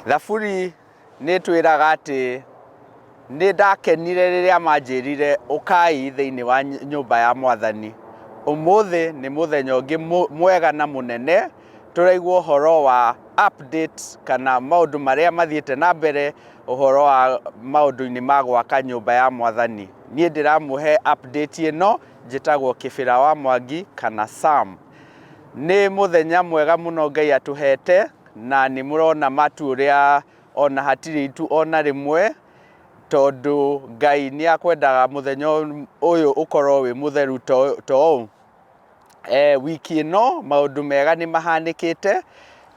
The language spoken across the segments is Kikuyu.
Thaburi nĩ twĩraga atĩ nĩ ndakenire rĩrĩa manjĩrire ũkai thĩinĩ wa nyũmba ya Mwathani. Ũmũthĩ nĩ mũthenya ũngĩ mwega na mũnene, tũraigua ũhoro wa update kana maũndũ marĩa mathiĩte na mbere ũhoro wa maũndũ-inĩ ma gwaka nyũmba ya Mwathani. Niĩ ndĩramũhe update ĩno, njĩtagwo Kĩbĩra wa Mwangi kana Sam. Nĩ mũthenya mwega mũno Ngai atũhete, na nĩ mũrona matu ũrĩa ona hatirĩ itu ona rĩmwe, tondũ Ngai nĩ akwendaga mũthenya ũyũ ũkorwo wĩ mũtheru ta ũũ. Wiki ĩno maũndũ mega nĩ mahanĩkĩte.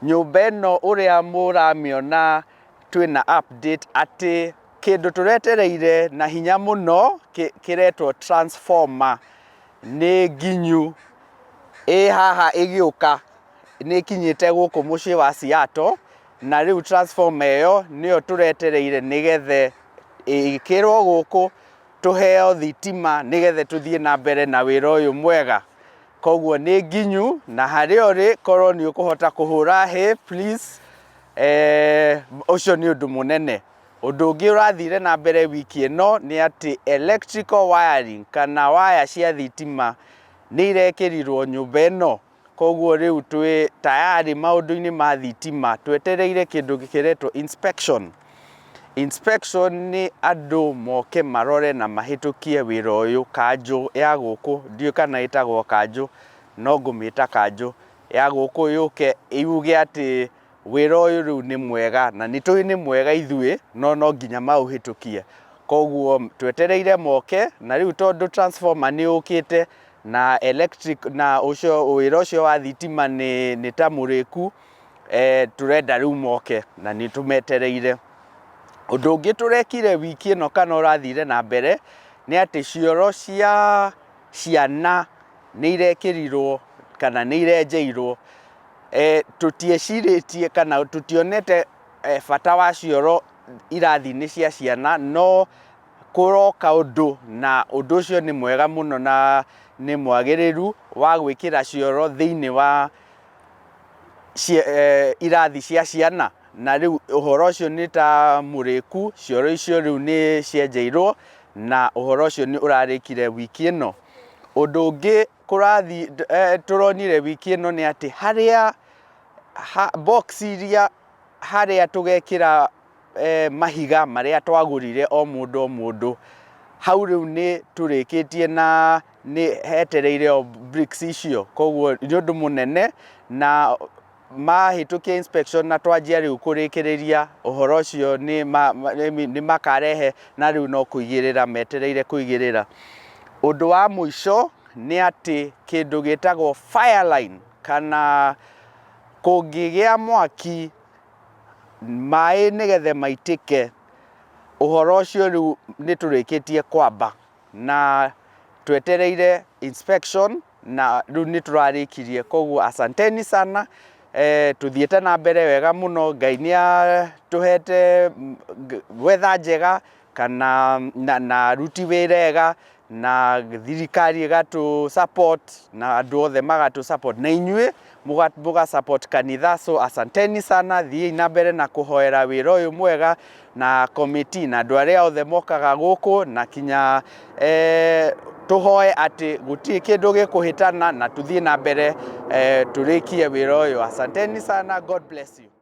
Nyũmba ĩno ũrĩa mũramĩona twĩna update atĩ kĩndũ tũretereire na hinya mũno kĩretwo transformer nĩ nginyu, haha ĩgĩũka, nĩ kinyĩte gũkũ mũciĩ wa Seattle, na rĩu transformer ĩyo nĩyo tũretereire nĩgetha ĩkĩrwo gũkũ tũheo thitima nĩgetha tũthiĩ na mbere na wĩra ũyũ mwega. Koguo nĩ nginyu, na harĩa ũrĩ korwo nĩ ũkũhota kũhũra hĩ please, ũcio nĩ ũndũ mũnene. Ũndũ ũngĩ ũrathire na mbere wiki ĩno nĩ atĩ electrical wiring kana waya cia thitima nĩ irekĩrirwo nyũmba ĩno. Koguo rĩu twĩ tayari maũndũ-inĩ ma thitima, twetereire kĩndũ kĩretwo inspection. Inspection nĩ andũ moke marore na mahĩtũkie wĩra ũyũ. Kanjũ ya gũkũ, ndiũĩ kana ĩtagwo kanjũ, no ngũmĩta kanjũ ya gũkũ yũke yuge atĩ wĩra ũyũ rĩu nĩ mwega, na nĩ tũĩ nĩ mwega ithuĩ, no nginya maũhĩtũkie. Koguo twetereire moke, na rĩu tondũ transformer nĩ yũkĩte na electric na wĩra ũcio wa thitima nĩ ta mũrĩku, tũrenda rĩu moke na nĩ tũmetereire. Ũndũ ũngĩ tũrekire wiki ĩno kana ũrathire na mbere nĩ atĩ cioro cia ciana nĩ irekĩrirwo kana nĩ irenjeirwo. Tũtiecirĩtie kana tũtionete bata wa cioro irathi-inĩ cia ciana, no kũroka ũndũ, na ũndũ ũcio nĩ mwega mũno na nĩ mwagĩrĩru wa gwĩkĩra cioro thĩinĩ wa irathi cia ciana. Na rĩu ũhoro ũcio nĩ ta mũrĩku, cioro icio rĩu nĩ cienjeirwo na ũhoro ũcio nĩ ũrarĩkire wiki ĩno. Ũndũ ũngĩ tũronire wiki ĩno nĩ atĩ harĩa box iria harĩa tũgekĩra mahiga marĩa twagũrire o mũndũ, hau rĩu nĩ tũrĩkĩtie na nĩ hetereire o bricks icio. Koguo nĩ ũndũ mũnene, na mahĩtũkia inspection na twanjia rĩu kũrĩkĩrĩria ũhoro ũcio nĩ makarehe, na rĩu no kũigĩrĩra metereire kũigĩrĩra. Ũndũ wa mũico nĩ atĩ kĩndũ gĩtagwo fire line kana kũngĩgĩa mwaki maĩ nĩgetha maitĩke, ũhoro ũcio rĩu nĩ tũrĩkĩtie kwamba na twetereire inspection, na rĩu nĩ tũrarĩkirie. Koguo asanteni sana, tũthiĩte na mbere wega mũno. Ngai nĩ atũhete weather njega kana na aruti wĩra ega, na thirikari ĩgatũ support na andũ othe magatũ support, na inyuĩ mũga support kanitha. So asanteni sana, thiĩi na mbere na kũhoera wĩra ũyũ mwega, na committee na andũ arĩa othe mokaga gũkũ, na kinya tũhoe atĩ gũtirĩ kĩndũ gĩkũhĩtana na tũthiĩ na mbere tũrĩkie wĩra ũyũ. Asanteni sana, God bless you.